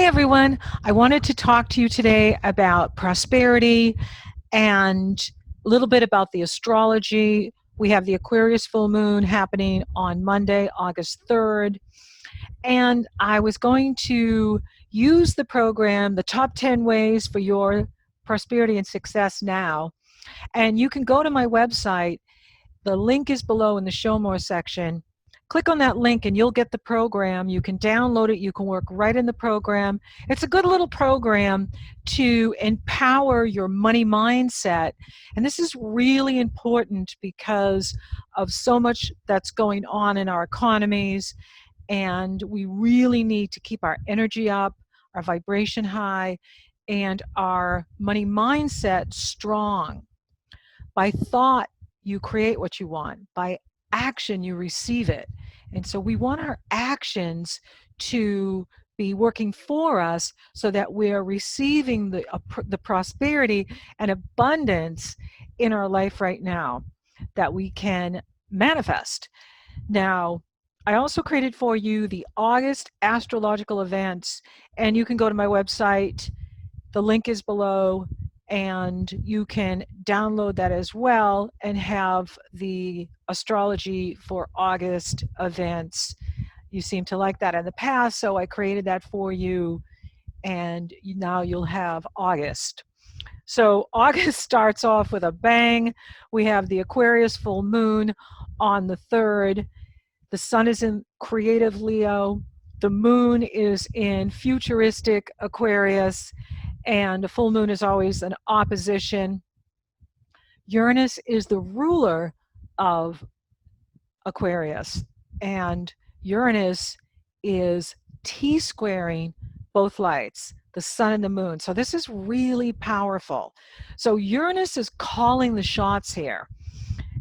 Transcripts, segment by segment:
Hi, everyone. I wanted to talk to you today about prosperity and a little bit about the astrology. We have the Aquarius full moon happening on Monday, August 3rd. And I was going to use the program, the top 10 ways for your prosperity and success now. And you can go to my website. The link is below in the Show More section. Click on that link and you'll get the program. You can download it. You can work right in the program. It's a good little program to empower your money mindset. And this is really important because of so much that's going on in our economies. And we really need to keep our energy up, our vibration high, and our money mindset strong. By thought, you create what you want. By action, you receive it. And so we want our actions to be working for us so that we're receiving the prosperity and abundance in our life right now that we can manifest. Now, I also created for you the August astrological events, and you can go to my website. The link is below, and you can download that as well and have the astrology for August events. You seem to like that in the past, so I created that for you, and now you'll have August. So August starts off with a bang. We have the Aquarius full moon on the 3rd. The sun is in creative Leo. The moon is in futuristic Aquarius. And the full moon is always an opposition. Uranus is the ruler of Aquarius, and Uranus is T-squaring both lights, the sun and the moon. So this is really powerful. So Uranus is calling the shots here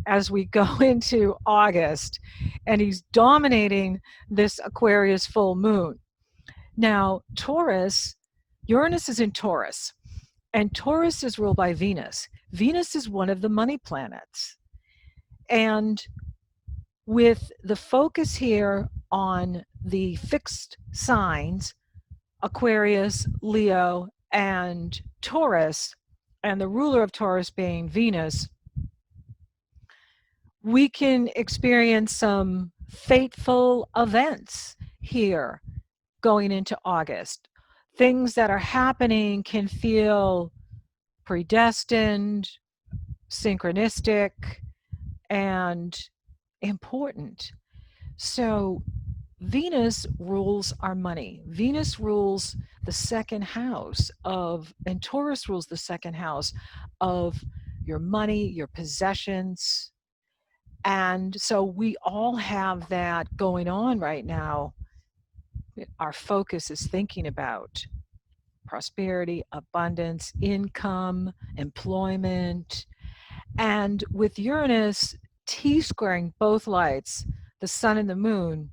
as we go into August, and he's dominating this Aquarius full moon. Now, Uranus is in Taurus, and Taurus is ruled by Venus. Venus is one of the money planets. And with the focus here on the fixed signs, Aquarius, Leo, and Taurus, and the ruler of Taurus being Venus, we can experience some fateful events here going into August. Things that are happening can feel predestined, synchronistic, and important. So Venus rules our money. Venus rules the second house and Taurus rules the second house of your money, your possessions. And so we all have that going on right now. Our focus is thinking about prosperity, abundance, income, employment. And with Uranus T-squaring both lights, the sun and the moon,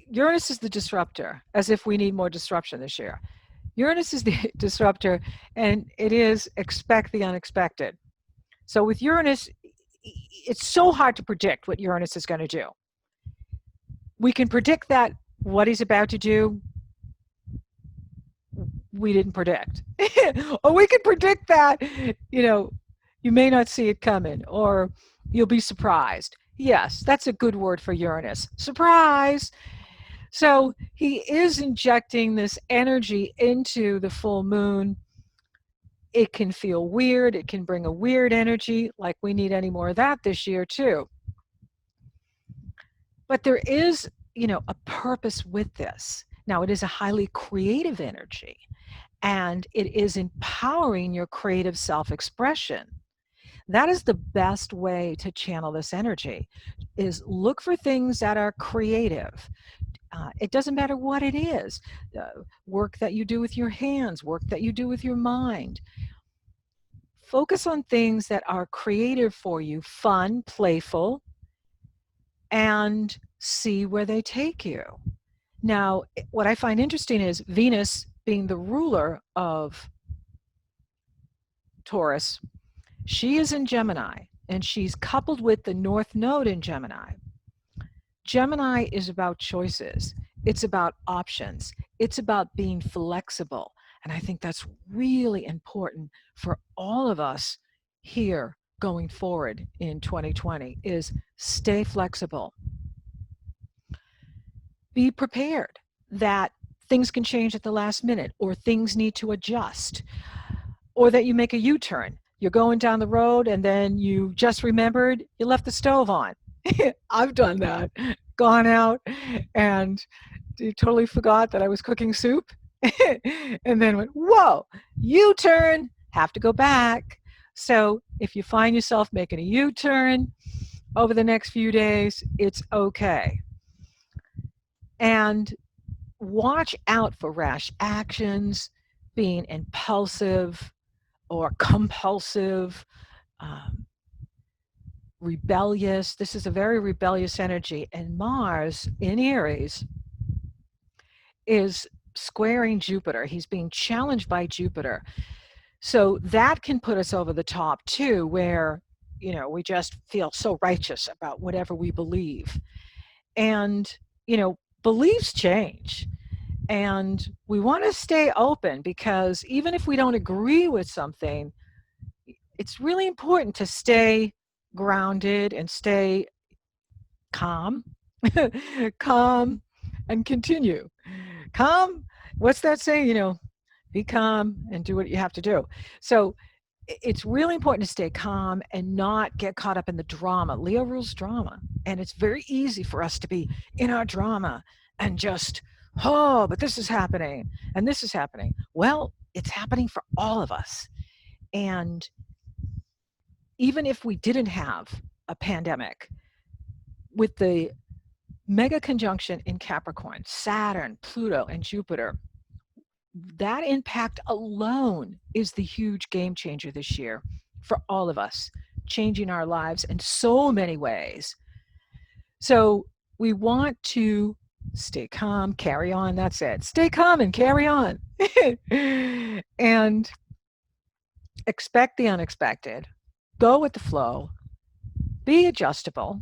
Uranus is the disruptor, as if we need more disruption this year. Uranus is the disruptor, and it is expect the unexpected. So with Uranus, it's so hard to predict what Uranus is going to do. We can predict that what he's about to do, we didn't predict. Or we can predict that, you may not see it coming, or you'll be surprised. Yes, that's a good word for Uranus. Surprise! So he is injecting this energy into the full moon. It can feel weird. It can bring a weird energy, like we need any more of that this year too. But there is, a purpose with this. Now, it is a highly creative energy, and it is empowering your creative self-expression. That is the best way to channel this energy, is look for things that are creative. It doesn't matter what it is, work that you do with your hands, work that you do with your mind. Focus on things that are creative for you, fun, playful, and see where they take you. Now, what I find interesting is Venus being the ruler of Taurus, she is in Gemini, and she's coupled with the North Node in Gemini. Gemini is about choices. It's about options. It's about being flexible. And I think that's really important for all of us here going forward in 2020 is stay flexible. Be prepared that things can change at the last minute or things need to adjust or that you make a U-turn. You're going down the road and then you just remembered you left the stove on. I've done that. Gone out and totally forgot that I was cooking soup and then went, whoa, U-turn, have to go back. So if you find yourself making a U-turn over the next few days, it's okay. And watch out for rash actions, being impulsive or compulsive, um, rebellious. This is a very rebellious energy. And Mars in Aries is squaring Jupiter. He's being challenged by Jupiter. So that can put us over the top too, where, we just feel so righteous about whatever we believe. And, beliefs change. And we want to stay open because even if we don't agree with something, it's really important to stay grounded and stay calm, calm and continue. Calm, what's that saying? Be calm and do what you have to do. So it's really important to stay calm and not get caught up in the drama. Leo rules drama. And it's very easy for us to be in our drama and just, oh, but this is happening and this is happening. Well, it's happening for all of us. And even if we didn't have a pandemic, with the mega conjunction in Capricorn, Saturn, Pluto, and Jupiter, that impact alone is the huge game changer this year for all of us, changing our lives in so many ways. So we want to stay calm, carry on. That's it. Stay calm and carry on. And expect the unexpected. Go with the flow. Be adjustable.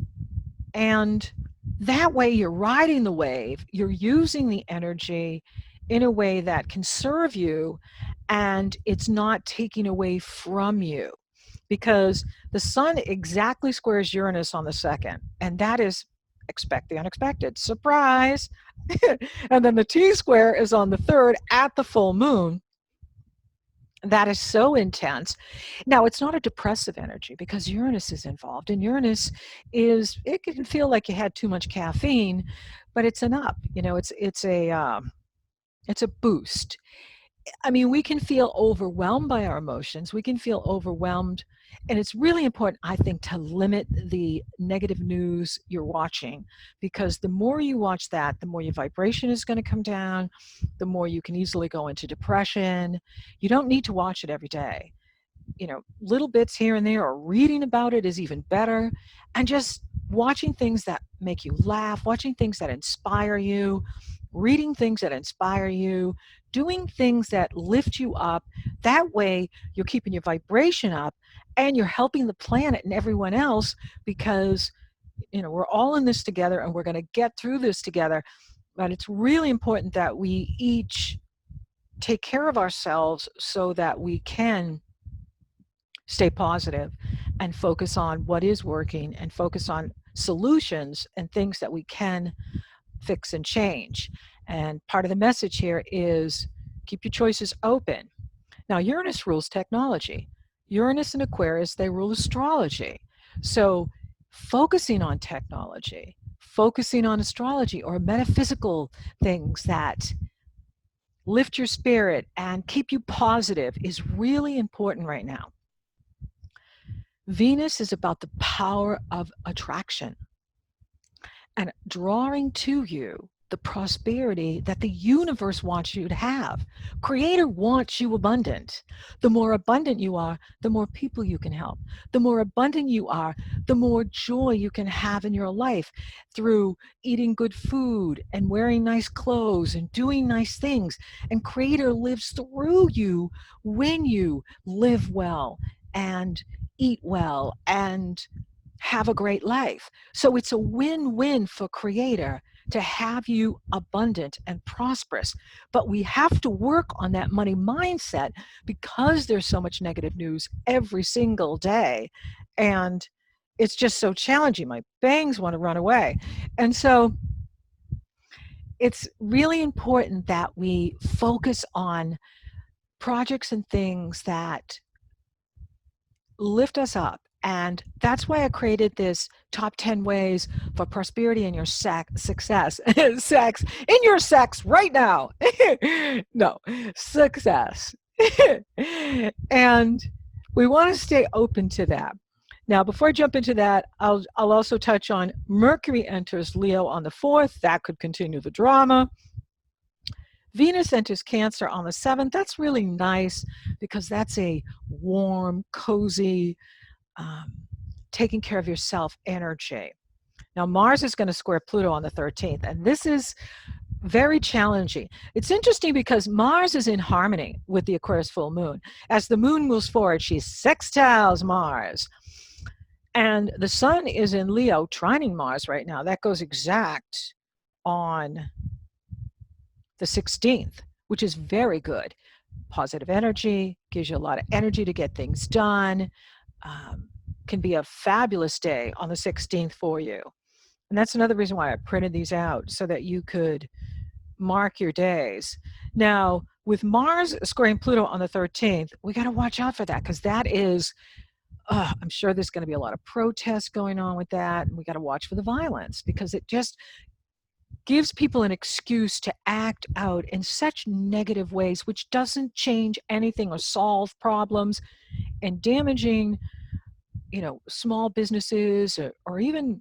And that way you're riding the wave. You're using the energy in a way that can serve you and it's not taking away from you, because the sun exactly squares Uranus on the 2nd, and that is expect the unexpected. Surprise. And then the T-square is on the 3rd at the full moon. That is so intense. Now, it's not a depressive energy because Uranus is involved, and Uranus it can feel like you had too much caffeine, but it's an up. It's a boost. I mean, we can feel overwhelmed by our emotions. We can feel overwhelmed. And it's really important, I think, to limit the negative news you're watching, because the more you watch that, the more your vibration is going to come down, the more you can easily go into depression. You don't need to watch it every day. Little bits here and there, or reading about it is even better. And just watching things that make you laugh, watching things that inspire you, reading things that inspire you, doing things that lift you up. That way you're keeping your vibration up and you're helping the planet and everyone else, because we're all in this together and we're going to get through this together. But it's really important that we each take care of ourselves so that we can stay positive and focus on what is working and focus on solutions and things that we can fix and change. And part of the message here is keep your choices open. Now, Uranus rules technology. Uranus and Aquarius, they rule astrology. So focusing on technology, focusing on astrology or metaphysical things that lift your spirit and keep you positive is really important right now. Venus is about the power of attraction and drawing to you the prosperity that the universe wants you to have. Creator wants you abundant. The more abundant you are, the more people you can help. The more abundant you are, the more joy you can have in your life through eating good food and wearing nice clothes and doing nice things. And Creator lives through you when you live well and eat well and have a great life. So it's a win-win for Creator to have you abundant and prosperous. But we have to work on that money mindset because there's so much negative news every single day. And it's just so challenging. My bangs want to run away. And so it's really important that we focus on projects and things that lift us up. And that's why I created this top 10 ways for prosperity in your success. Sex in your sex right now. No, success. And we want to stay open to that. Now, before I jump into that, I'll also touch on Mercury enters Leo on the 4th. That could continue the drama. Venus enters Cancer on the 7th. That's really nice because that's a warm, cozy, taking care of yourself energy. Now, Mars is going to square Pluto on the 13th, and this is very challenging. It's interesting because Mars is in harmony with the Aquarius full moon. As the moon moves forward, she sextiles Mars. And the sun is in Leo, trining Mars right now. That goes exact on the 16th, which is very good. Positive energy, gives you a lot of energy to get things done. Can be a fabulous day on the 16th for you. And that's another reason why I printed these out, so that you could mark your days. Now, with Mars squaring Pluto on the 13th, we got to watch out for that, because that is, I'm sure there's going to be a lot of protests going on with that. And we got to watch for the violence, because it just gives people an excuse to act out in such negative ways, which doesn't change anything or solve problems, and damaging, small businesses or even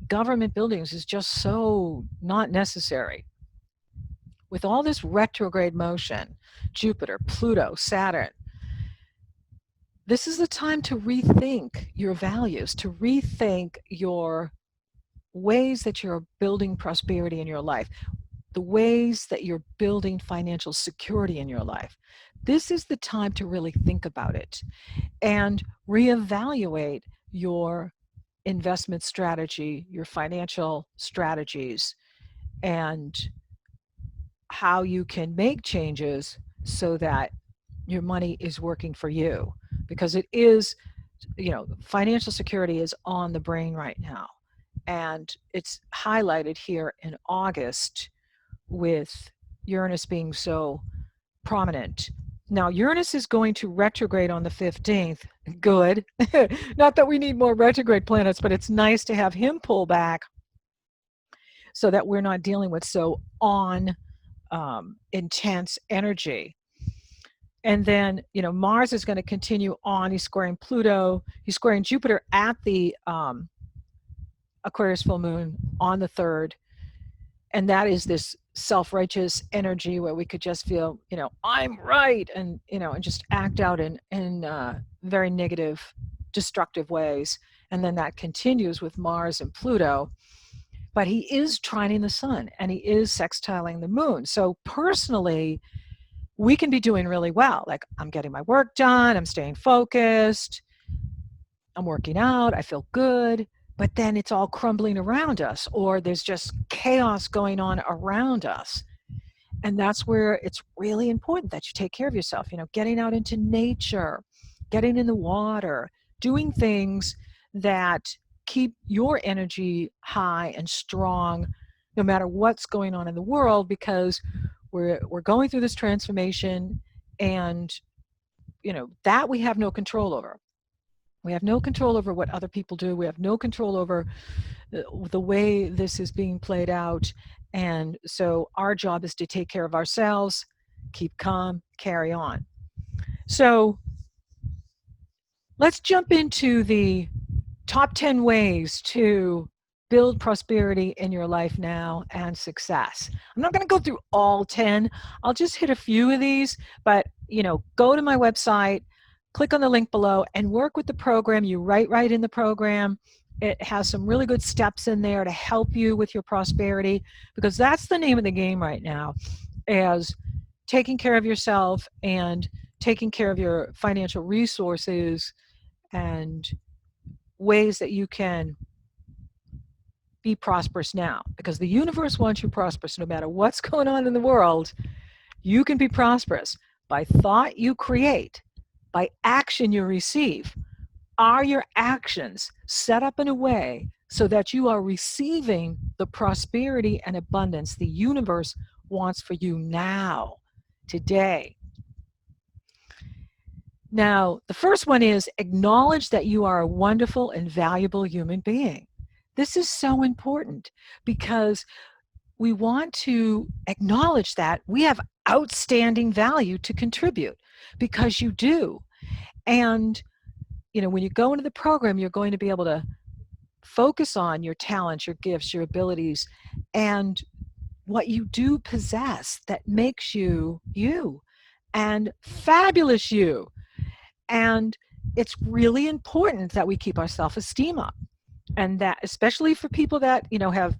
government buildings is just so not necessary. With all this retrograde motion, Jupiter, Pluto, Saturn, this is the time to rethink your values, to rethink your ways that you're building prosperity in your life, the ways that you're building financial security in your life. This is the time to really think about it and reevaluate your investment strategy, your financial strategies, and how you can make changes so that your money is working for you. Because it is, financial security is on the brain right now. And it's highlighted here in August with Uranus being so prominent. Now, Uranus is going to retrograde on the 15th. Good. Not that we need more retrograde planets, but it's nice to have him pull back so that we're not dealing with so intense energy. And then, Mars is going to continue on. He's squaring Pluto. He's squaring Jupiter at the Aquarius full moon on the 3rd. And that is this self-righteous energy where we could just feel, I'm right, and just act out in very negative, destructive ways. And then that continues with Mars and Pluto. But he is trining the sun, and he is sextiling the moon. So personally, we can be doing really well. Like, I'm getting my work done, I'm staying focused, I'm working out, I feel good. But then it's all crumbling around us, or there's just chaos going on around us. And that's where it's really important that you take care of yourself, getting out into nature, getting in the water, doing things that keep your energy high and strong no matter what's going on in the world, because we're going through this transformation, and that we have no control over. We have no control over what other people do. We have no control over the way this is being played out. And so our job is to take care of ourselves, keep calm, carry on. So let's jump into the top 10 ways to build prosperity in your life now and success. I'm not going to go through all 10. I'll just hit a few of these, but go to my website, click on the link below, and work with the program. You write right in the program. It has some really good steps in there to help you with your prosperity, because that's the name of the game right now, as taking care of yourself and taking care of your financial resources and ways that you can be prosperous now, because the universe wants you prosperous no matter what's going on in the world. You can be prosperous by thought you create, by action you receive. Are your actions set up in a way so that you are receiving the prosperity and abundance the universe wants for you now, today? Now, the first one is acknowledge that you are a wonderful and valuable human being. This is so important because we want to acknowledge that we have outstanding value to contribute, because you do. And, when you go into the program, you're going to be able to focus on your talents, your gifts, your abilities, and what you do possess that makes you you and fabulous you. And it's really important that we keep our self-esteem up. And that, especially for people that, have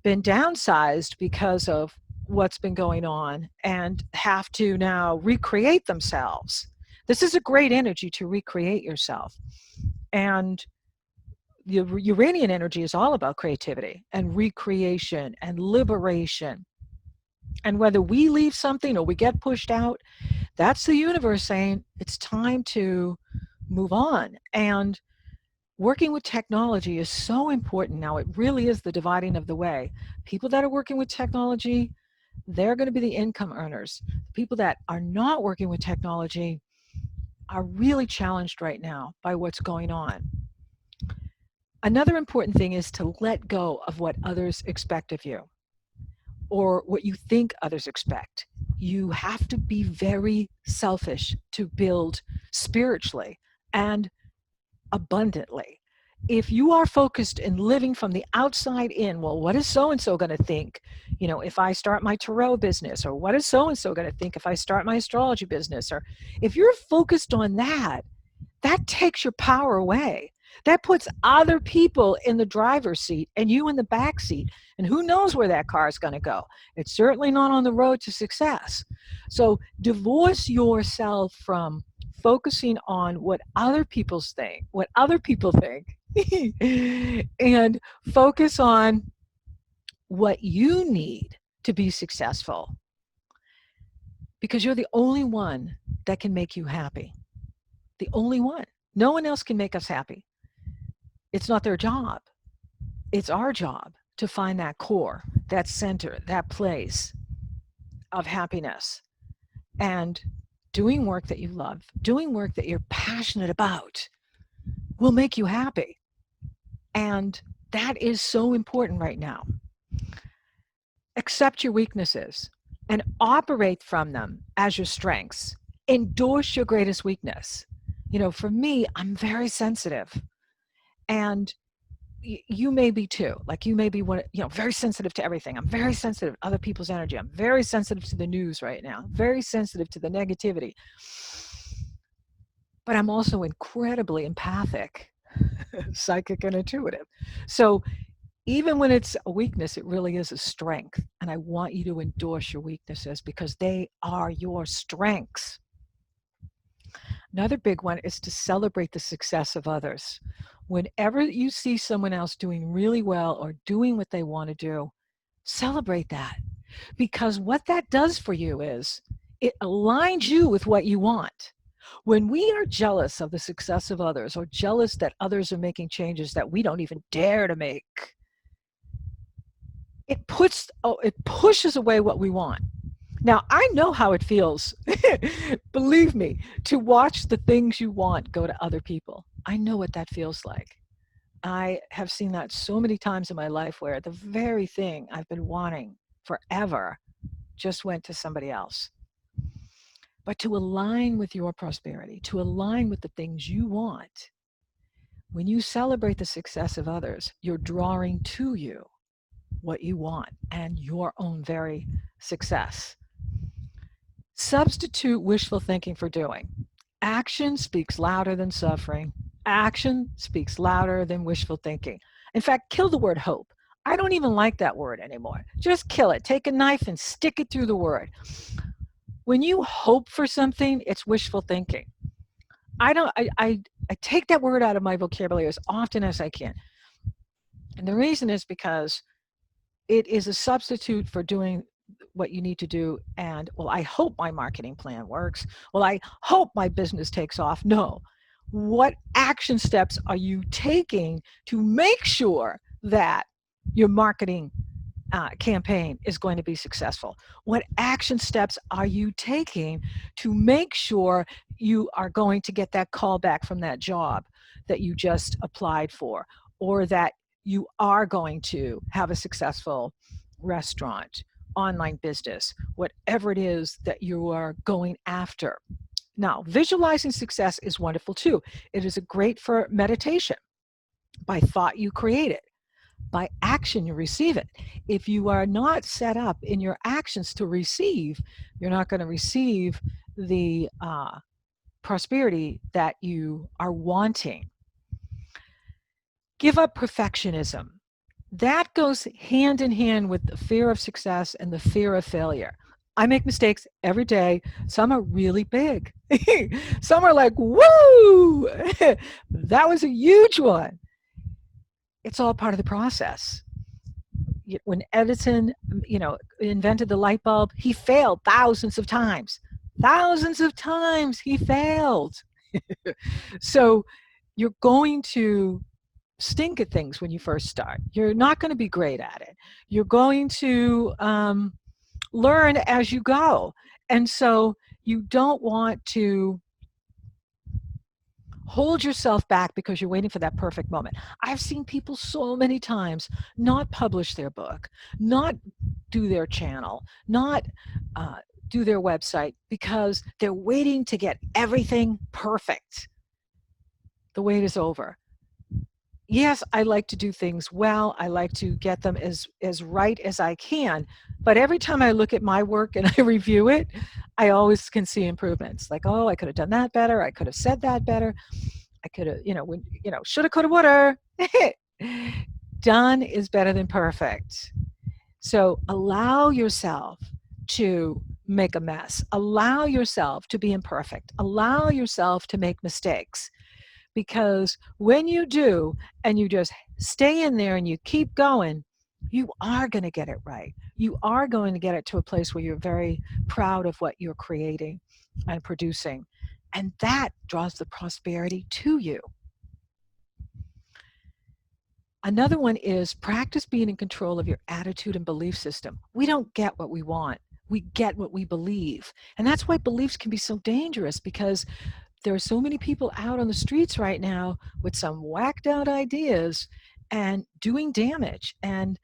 been downsized because of what's been going on and have to now recreate themselves. This is a great energy to recreate yourself. And the Uranian energy is all about creativity and recreation and liberation. And whether we leave something or we get pushed out, that's the universe saying it's time to move on. And working with technology is so important now. It really is the dividing of the way. People that are working with technology, they're going to be the income earners. People that are not working with technology are really challenged right now by what's going on. Another important thing is to let go of what others expect of you or what you think others expect. You have to be very selfish to build spiritually and abundantly. If you are focused in living from the outside in, well, what is so-and-so going to think, if I start my tarot business, or what is so-and-so going to think if I start my astrology business? Or if you're focused on that, that takes your power away. That puts other people in the driver's seat and you in the back seat. And who knows where that car is going to go? It's certainly not on the road to success. So divorce yourself from focusing on what other people think, and focus on what you need to be successful. Because you're the only one that can make you happy. The only one. No one else can make us happy. It's not their job. It's our job to find that core, that center, that place of happiness. And doing work that you love, doing work that you're passionate about will make you happy. And that is so important right now. Accept your weaknesses and operate from them as your strengths. Endorse your greatest weakness. For me, I'm very sensitive. And you may be too. Like, you may be very sensitive to everything. I'm very sensitive to other people's energy. I'm very sensitive to the news right now. Very sensitive to the negativity. But I'm also incredibly empathic, psychic, and intuitive. So even when it's a weakness, it really is a strength. And I want you to endorse your weaknesses because they are your strengths. Another big one is to celebrate the success of others. Whenever you see someone else doing really well or doing what they want to do, celebrate that. Because what that does for you is it aligns you with what you want. When we are jealous of the success of others or jealous that others are making changes that we don't even dare to make, it pushes away what we want. Now, I know how it feels, believe me, to watch the things you want go to other people. I know what that feels like. I have seen that so many times in my life where the very thing I've been wanting forever just went to somebody else. But to align with your prosperity, to align with the things you want, when you celebrate the success of others, you're drawing to you what you want and your own very success. Substitute wishful thinking for doing. Action speaks louder than suffering. Action speaks louder than wishful thinking. In fact, kill the word hope. I don't even like that word anymore. Just kill it. Take a knife and stick it through the word. When you hope for something, it's wishful thinking. I take that word out of my vocabulary as often as I can. And the reason is because it is a substitute for doing what you need to do. And, well, I hope my marketing plan works. Well, I hope my business takes off. No. What action steps are you taking to make sure that your marketing campaign is going to be successful? What action steps are you taking to make sure you are going to get that call back from that job that you just applied for, or that you are going to have a successful restaurant, online business, whatever it is that you are going after? Now, visualizing success is wonderful too. It is great for meditation. By thought, you create it. By action, you receive it. If you are not set up in your actions to receive, you're not going to receive the prosperity that you are wanting. Give up perfectionism. That goes hand in hand with the fear of success and the fear of failure. I make mistakes every day. Some are really big. Some are like, woo, that was a huge one. It's all part of the process. When Edison, invented the light bulb, he failed thousands of times. Thousands of times he failed. So you're going to stink at things when you first start. You're not going to be great at it. You're going to learn as you go. And so you don't want to hold yourself back because you're waiting for that perfect moment. I've seen people so many times not publish their book, not do their channel, not do their website because they're waiting to get everything perfect. The wait is over. Yes, I like to do things well. I like to get them as right as I can. But every time I look at my work and I review it, I always can see improvements. Like, oh, I could have done that better. I could have said that better. I could have, shoulda, coulda, woulda. Done is better than perfect. So allow yourself to make a mess. Allow yourself to be imperfect. Allow yourself to make mistakes. Because when you do, and you just stay in there and you keep going, you are going to get it right. You are going to get it to a place where you're very proud of what you're creating and producing. And that draws the prosperity to you. Another one is practice being in control of your attitude and belief system. We don't get what we want. We get what we believe. And that's why beliefs can be so dangerous, because there are so many people out on the streets right now with some whacked out ideas and doing damage and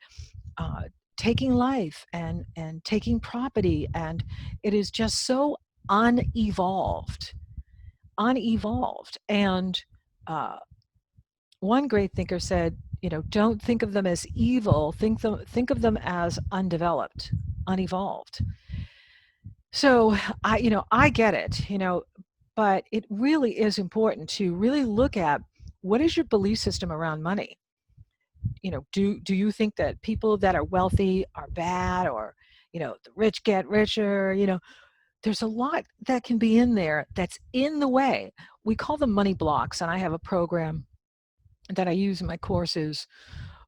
taking life and taking property. And it is just so unevolved. And one great thinker said, don't think of them as evil, think of them as undeveloped, unevolved. So I get it, but it really is important to really look at what is your belief system around money. Do you think that people that are wealthy are bad, or the rich get richer? There's a lot that can be in there that's in the way. We call them money blocks, and I have a program that I use in my courses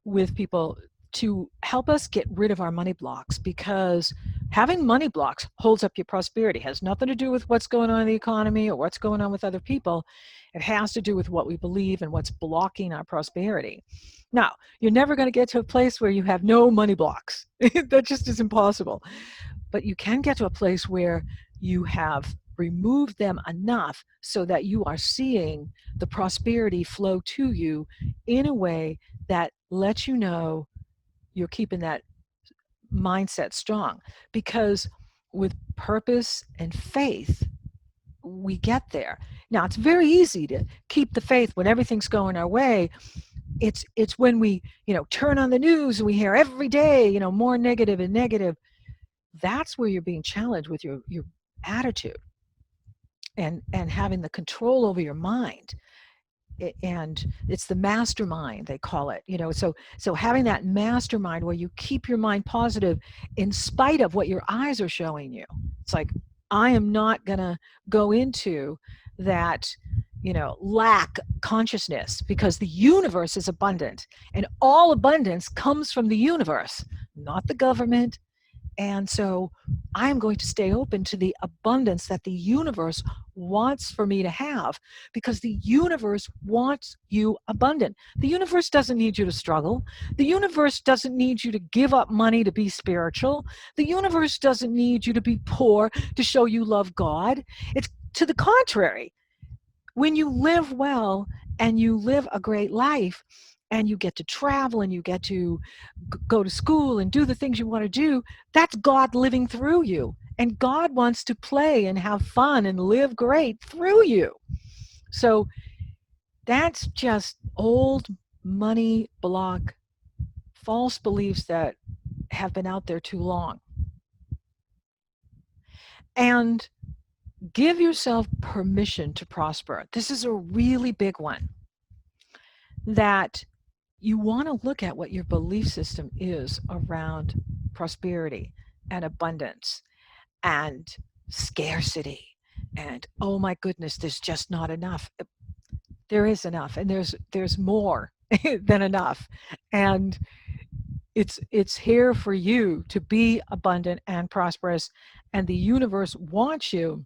with people to help us get rid of our money blocks, because having money blocks holds up your prosperity. It has nothing to do with what's going on in the economy or what's going on with other people. It has to do with what we believe and what's blocking our prosperity. Now, you're never going to get to a place where you have no money blocks. That just is impossible. But you can get to a place where you have removed them enough so that you are seeing the prosperity flow to you in a way that lets you know you're keeping that mindset strong. Because with purpose and faith, we get there. Now, it's very easy to keep the faith when everything's going our way. It's when we, turn on the news and we hear every day, more negative and negative. That's where you're being challenged with your attitude and having the control over your mind. And it's the mastermind, they call it. So having that mastermind where you keep your mind positive in spite of what your eyes are showing you. It's like, I am not going to go into that lack consciousness, because the universe is abundant and all abundance comes from the universe, not the government. And so I'm going to stay open to the abundance that the universe wants for me to have, because the universe wants you abundant. The universe doesn't need you to struggle. The universe doesn't need you to give up money to be spiritual. The universe doesn't need you to be poor to show you love God. It's to the contrary. When you live well and you live a great life and you get to travel and you get to go to school and do the things you want to do, that's God living through you. And God wants to play and have fun and live great through you. So that's just old money block false beliefs that have been out there too long. And give yourself permission to prosper. This is a really big one, that you want to look at what your belief system is around prosperity and abundance and scarcity. And oh my goodness, there's just not enough. There is enough, and there's more than enough. And it's here for you to be abundant and prosperous, and the universe wants you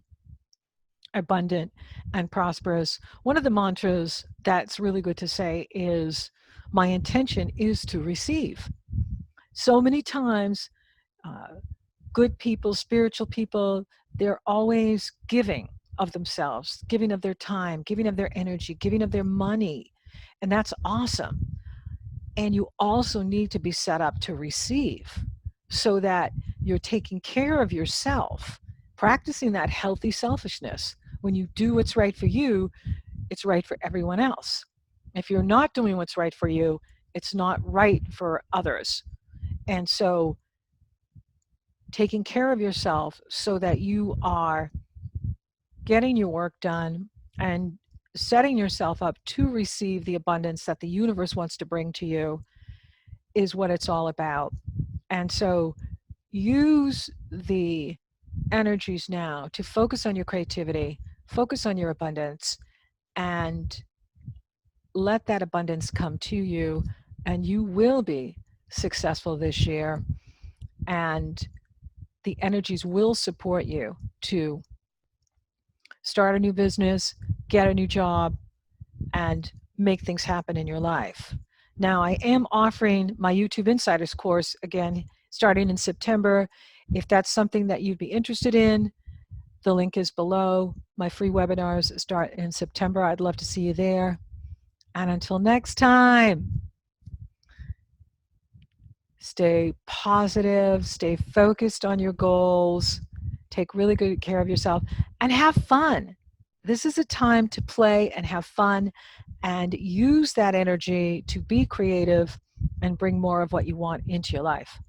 abundant and prosperous. One of the mantras that's really good to say is, my intention is to receive. So many times, good people, spiritual people, they're always giving of themselves, giving of their time, giving of their energy, giving of their money. And that's awesome. And you also need to be set up to receive, so that you're taking care of yourself, practicing that healthy selfishness. When you do what's right for you, it's right for everyone else. If you're not doing what's right for you, it's not right for others. And so taking care of yourself so that you are getting your work done and setting yourself up to receive the abundance that the universe wants to bring to you is what it's all about. And so use the energies now to focus on your creativity, focus on your abundance, and let that abundance come to you, and you will be successful this year. And the energies will support you to start a new business, get a new job, and make things happen in your life. Now, I am offering my YouTube Insiders course again, starting in September. If that's something that you'd be interested in, the link is below. My free webinars start in September. I'd love to see you there. And until next time, stay positive, stay focused on your goals, take really good care of yourself, and have fun. This is a time to play and have fun, and use that energy to be creative and bring more of what you want into your life.